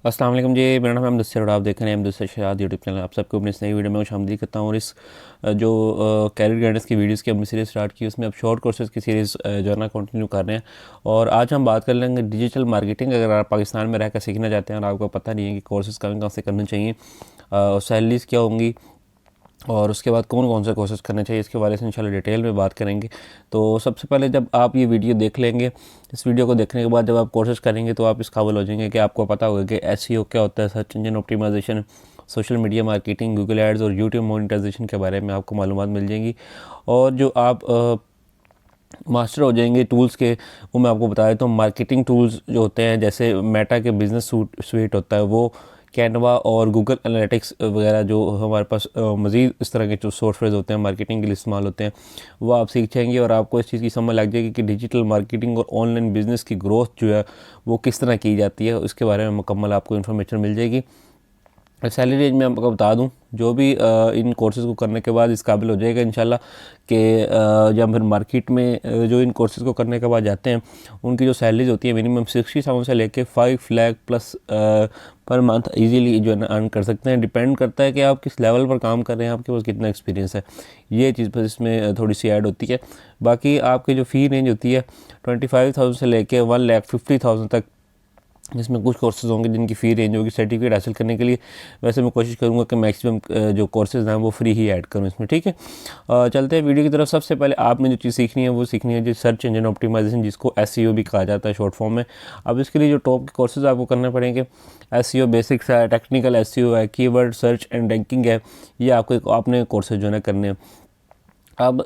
अस्सलाम वालेकुम जी। मेरा नाम है अहमद सर और आप देख रहे हैं अहमद शहजाद यूट्यूब चैनल। आप सबको अपनी इस नई वीडियो में खुशामदीद करता हूँ। और इस जो कैरियर गाइडेंस की वीडियोस की हमने सीरीज़ स्टार्ट की, उसमें अब शॉर्ट कोर्सेज़ की सीरीज़ जो है ना कंटिन्यू कर रहे हैं। और आज हम बात कर लेंगे डिजिटल मार्केटिंग। अगर आप पाकिस्तान में रहकर सीखना चाहते हैं और आपको पता नहीं है कि कोर्सेज़ कहाँ कहाँ से करने चाहिए, सैलरीज़ क्या होंगी और उसके बाद कौन कौन से कोर्सेज़ करने चाहिए, इसके बारे में इंशाल्लाह डिटेल में बात करेंगे। तो सबसे पहले जब आप ये वीडियो देख लेंगे, इस वीडियो को देखने के बाद जब आप कोर्सेज़ करेंगे तो आप इस काबिल हो जाएंगे कि आपको पता होगा कि एसईओ क्या होता है, search engine optimization, social media marketing, Google ads और यूट्यूब मोनेटाइजेशन के बारे में आपको मालूमात मिल जाएंगी। और जो आप मास्टर हो जाएंगे टूल्स के, वो मैं आपको बता देता हूँ। मार्केटिंग टूल्स जो होते हैं, जैसे मेटा के बिज़नेस स्वीट होता है, वो कैनवा और गूगल एनालिटिक्स वगैरह जो हमारे पास मज़ीद इस तरह के जो सॉफ्टवेयर होते हैं मार्केटिंग के लिए इस्तेमाल होते हैं, वो आप सीख जाएंगे और आपको इस चीज़ की समझ लग जाएगी कि डिजिटल मार्केटिंग और ऑनलाइन बिज़नेस की ग्रोथ जो है वो किस तरह की जाती है। उसके बारे में मुकम्मल आपको इन्फॉर्मेशन मिल जाएगी। सैलरी रेंज में आपको बता दूं, जो भी इन कोर्सेज़ को करने के बाद इस काबिल हो जाएगा इंशाल्लाह कि जब फिर मार्केट में जो इन कोर्सेज़ को करने के बाद जाते हैं, उनकी जो सैलरीज होती है मिनिमम 60,000 से लेके 5 lakh plus per month easily जो है ना अर्न कर सकते हैं। डिपेंड करता है कि आप किस लेवल पर काम कर रहे हैं, आपके पास कितना एक्सपीरियंस है, ये चीज़ पर इसमें थोड़ी सी ऐड होती है। बाकी आपकी जो फ़ी रेंज होती है 25,000 से लेके 1,50,000 तक। इसमें कुछ कोर्सेज़ होंगे जिनकी फ़ी रेंज होगी सर्टिफिकेट हासिल करने के लिए। वैसे मैं कोशिश करूँगा कि मैक्सिमम जो कोर्सेज़ हैं वो फ्री ही ऐड करूँ इसमें, ठीक है। चलते हैं वीडियो की तरफ। सबसे पहले आपने जो चीज़ सीखनी है वो सीखनी है जो सर्च इंजन ऑप्टिमाइजेशन, जिसको एसईओ भी कहा जाता है शॉर्ट फॉर्म में। अब इसके लिए जो टॉप के कोर्सेज़ आपको करने पड़ेंगे, एसईओ बेसिक्स है, टेक्निकल एसईओ है, कीवर्ड सर्च एंड रैंकिंग है, ये आपको आपने कोर्सेज जो है करने हैं। अब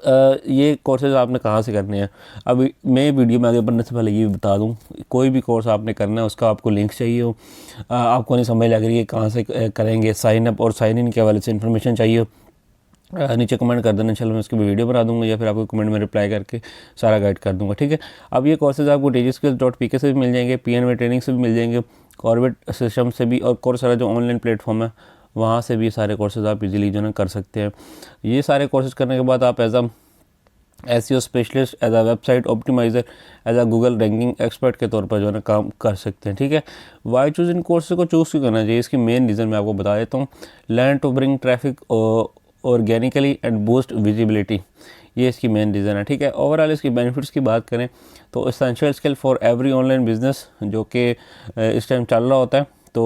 ये कोर्सेज़ आपने कहाँ से करने हैं। अब मैं वीडियो में आगे बढ़ने से पहले ये भी बता दूँ, कोई भी कोर्स आपने करना है उसका आपको लिंक चाहिए हो, आपको नहीं समझ लग रही है कहाँ से करेंगे, साइन अप और साइन इन के हवाले से इन्फॉर्मेशन चाहिए हो, नीचे कमेंट कर देना, चलो मैं उसकी वीडियो बना दूंगा या फिर आपको कमेंट में रिप्लाई करके सारा गाइड कर दूंगा, ठीक है। अब ये कोर्सेज़ आपको digiskills.pk से भी मिल जाएंगे, PNV ट्रेनिंग से भी मिल जाएंगे, कॉर्बेट सिस्टम से भी, और कोर्सेरा जो ऑनलाइन प्लेटफॉर्म है वहाँ से भी सारे कोर्सेज़ आप इजीली जो है कर सकते हैं। ये सारे कोर्सेज़ करने के बाद आप as SEO specialist, as a website optimizer, as a Google ranking expert के तौर पर जो है ना काम कर सकते हैं, ठीक है। वाई चूज़ इन कोर्स को चूज़ क्यों करना चाहिए, इसकी मेन रीज़न मैं आपको बता देता हूँ। Learn to bring traffic organically and boost visibility, ये इसकी मेन रीज़न है, ठीक है। ओवरऑल इसकी बेनिफिट्स की बात करें तो essential skill for every online business, जो कि इस टाइम चल रहा होता है, तो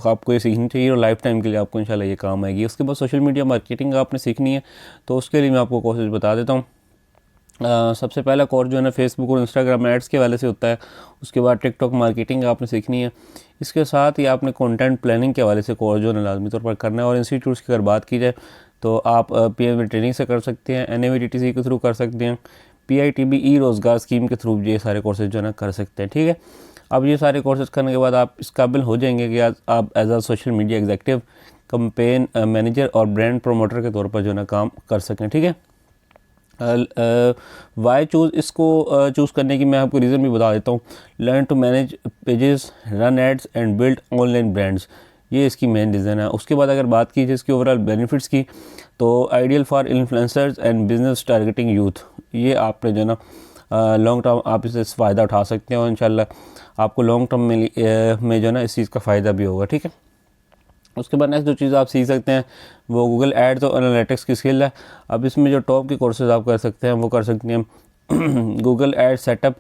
आपको ये सीखनी चाहिए और लाइफ टाइम के लिए आपको इंशाल्लाह ये काम आएगी। उसके बाद सोशल मीडिया मार्केटिंग आपने सीखनी है, तो उसके लिए मैं आपको कोर्सेज बता देता हूँ। सबसे पहला कोर्स जो है ना फेसबुक और इंस्टाग्राम एड्स के वाले से होता है। उसके बाद टिकटॉक मार्केटिंग आपने सीखनी है। इसके साथ ही आपने कंटेंट प्लानिंग के वाले से कोर्स जो है ना लाजमी तौर पर करना है। और इंस्टीट्यूट्स की अगर बात की जाए तो आप PMV ट्रेनिंग से कर सकते हैं, NAVTTC के थ्रू कर सकते हैं, PITB ई रोज़गार स्कीम के थ्रू ये सारे कोर्सेज जो है ना कर सकते हैं, ठीक है। अब ये सारे कोर्सेज करने के बाद आप इस काबिल हो जाएंगे कि आज आप as a social media executive, campaign manager और ब्रांड प्रोमोटर के तौर पर जो है ना काम कर सकें, ठीक है। वाई चूज़, इसको चूज़ करने की मैं आपको रीज़न भी बता देता हूँ। Learn to manage pages, run ads and build online brands, ये इसकी मेन रीज़न है। उसके बाद अगर बात की जाए इसकी ओवरऑल बेनिफिट्स की, तो ideal for influencers and business targeting youth, ये आपने जो ना लॉन्ग टर्म आप इससे फ़ायदा उठा सकते हैं और इंशाल्लाह आपको लॉन्ग टर्म में जो ना इस चीज़ का फ़ायदा भी होगा, ठीक है। उसके बाद नेक्स्ट जो चीज़ आप सीख सकते हैं वो गूगल एड्स और एनालिटिक्स की स्किल है। अब इसमें जो टॉप के कोर्सेज आप कर सकते हैं वो कर सकते हैं Google ad setup,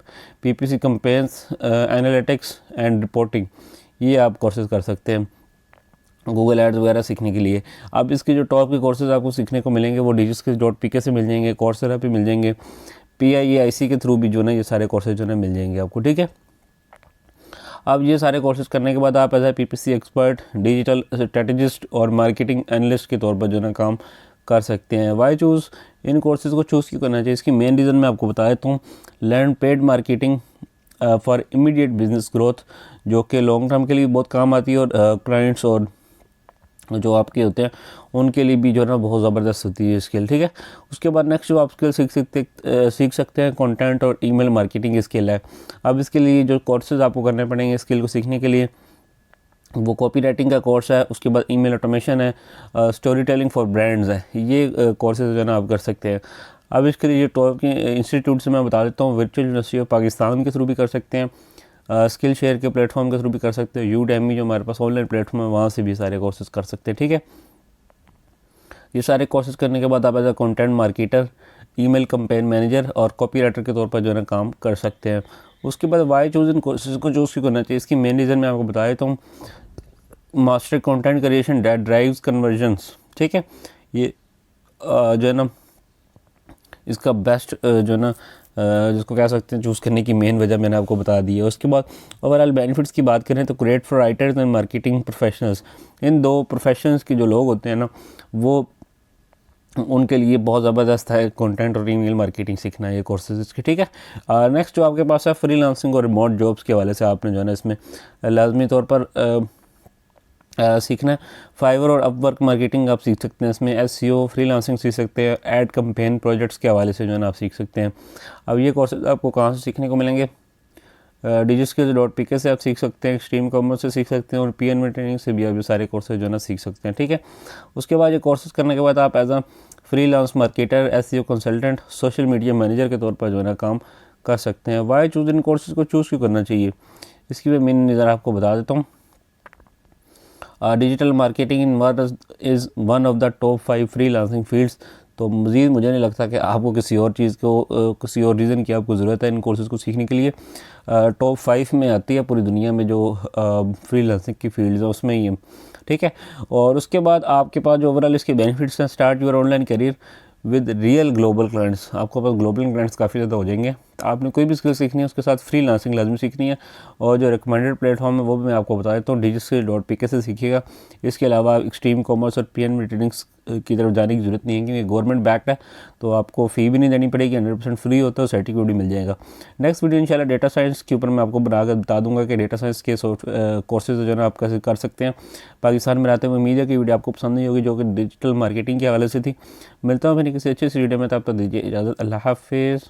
PPC campaigns, analytics and reporting, ये आप कोर्सेज कर सकते हैं गूगल एड्स वगैरह सीखने के लिए। अब इसके जो टॉप के कोर्सेज आपको सीखने को मिलेंगे वो digiskills.pk से मिल जाएंगे, कोर्सेरा पे मिल जाएंगे, PIEIC के थ्रू भी जो है ये सारे कोर्सेज जो है मिल जाएंगे आपको, ठीक है। अब ये सारे कोर्सेज करने के बाद आप as a PPC expert, digital strategist और मार्केटिंग एनालिस्ट के तौर पर जो है काम कर सकते हैं। वाई चूज़, इन कोर्सेज को चूज़ क्यों करना चाहिए, इसकी मेन रीज़न मैं आपको बता देता हूँ। Learn paid marketing for immediate business growth, जो कि लॉन्ग टर्म के लिए बहुत काम आती है और क्लाइंट्स और जो आपके होते हैं उनके लिए भी जो है ना बहुत ज़बरदस्त होती है स्किल, ठीक है। उसके बाद नेक्स्ट जो आप स्किल सीख सकते हैं कंटेंट और ईमेल मार्केटिंग स्किल है। अब इसके लिए जो कोर्सेज आपको करने पड़ेंगे स्किल को सीखने के लिए, वो कॉपी राइटिंग का कोर्स है, उसके बाद ईमेल ऑटोमेशन है, स्टोरी टेलिंग फॉर ब्रांड्स है, ये कोर्सेज जो है ना आप कर सकते हैं। अब इसके लिए जो टॉप के इंस्टीट्यूट से मैं बता देता हूँ, वर्चुअल यूनिवर्सिटी ऑफ पाकिस्तान के थ्रू भी कर सकते हैं, स्किल शेयर के प्लेटफॉर्म के थ्रू भी कर सकते हो। यूडेमी जो हमारे पास ऑनलाइन प्लेटफॉर्म है वहाँ से भी सारे कोर्सेज कर सकते हैं, ठीक है। ये सारे कोर्सेज करने के बाद आप as a content marketer, email campaign manager और कॉपीराइटर के तौर पर जो है ना काम कर सकते हैं। उसके बाद वाई चूज इन कोर्सेज को चूज़ क्यों करना चाहिए, इसकी मेन रीज़न मैं आपको बता देता हूँ। Master content creation that drives convergence, ठीक है। ये जो है ना इसका बेस्ट जो है ना जिसको कह सकते हैं चूज़ करने की मेन वजह मैंने आपको बता दी है। उसके बाद ओवरऑल बेनिफिट्स की बात करें तो great for writers and marketing professionals, इन दो प्रोफेशंस के जो लोग होते हैं ना वो उनके लिए बहुत ज़बरदस्त है कंटेंट और ईमेल मार्केटिंग सीखना है ये कोर्सेज इसके, ठीक है। नेक्स्ट जो आपके पास है फ्रीलांसिंग और रिमोट जॉब्स के हवाले से आपने जो है ना इसमें लाजमी तौर पर सीखना है। फाइवर और अपवर्क मार्केटिंग आप सीख सकते हैं, इसमें एसईओ फ्रीलांसिंग सीख सकते हैं, एड कैंपेन प्रोजेक्ट्स के हवाले से जो है ना आप सीख सकते हैं। अब ये कोर्सेज आपको कहाँ से सीखने को मिलेंगे, DigiSkills.pk से आप सीख सकते हैं, एक्सट्रीम कॉमर्स से सीख सकते हैं और PNV ट्रेनिंग से भी आप ये सारे कोर्सेज जो है ना सीख सकते हैं, ठीक है। उसके बाद ये कोर्सेज करने के बाद आप as a freelance marketer, SEO consultant, social media manager के तौर पर जो है ना काम कर सकते हैं। वाई चूज इन कोर्सेज को चूज़ क्यों करना चाहिए, इसकी मैं मेन नज़र आपको बता देता हूँ। Digital marketing in world is one of the top 5 freelancing fields. तो मज़ीद मुझे नहीं लगता कि आपको किसी और चीज़ को किसी और रीज़न की आपको ज़रूरत है इन कोर्सेज़ को सीखने के लिए। टॉप 5 में आती है पूरी दुनिया में जो फ्रीलांसिंग की फील्ड्स है उसमें ही है, ठीक है। और उसके बाद आपके पास जो ओवरऑल इसके बेनिफिट्स हैं, start your online career with real global clients, आपके पास ग्लोबल क्लाइंट्स काफ़ी ज़्यादा हो जाएंगे। आपने कोई भी स्किल सीखनी है उसके साथ फ्रीलांसिंग लाजमी सीखनी है। और जो रिकमेंडेड प्लेटफॉर्म है वो भी मैं आपको बता देता हूँ, DigiSkills.pk से सीखिएगा। इसके अलावा एक्सट्रीम कॉमर्स और PNV ट्रेनिंग्स की तरफ जाने की ज़रूरत नहीं है क्योंकि गवर्नमेंट बैक्ड है, तो आपको फ़ी भी नहीं देनी पड़ेगी, 100% फ्री होता है, सर्टिफिकेट भी मिल जाएगा। नेक्स्ट वीडियो इंशाल्लाह डेटा साइंस के ऊपर मैं आपको बनाकर बता दूंगा कि डेटा साइंस के कोर्सेज जो है ना आप कैसे कर सकते हैं। पाकिस्तान में रहते हुए उम्मीद है कि वीडियो आपको पसंद नहीं होगी जो कि डिजिटल मार्केटिंग के हवाले से थी। मिलता हूँ फिर किसी अच्छी सी वीडियो में, तब तक दीजिए इजाज़त, अल्लाह हाफिज़।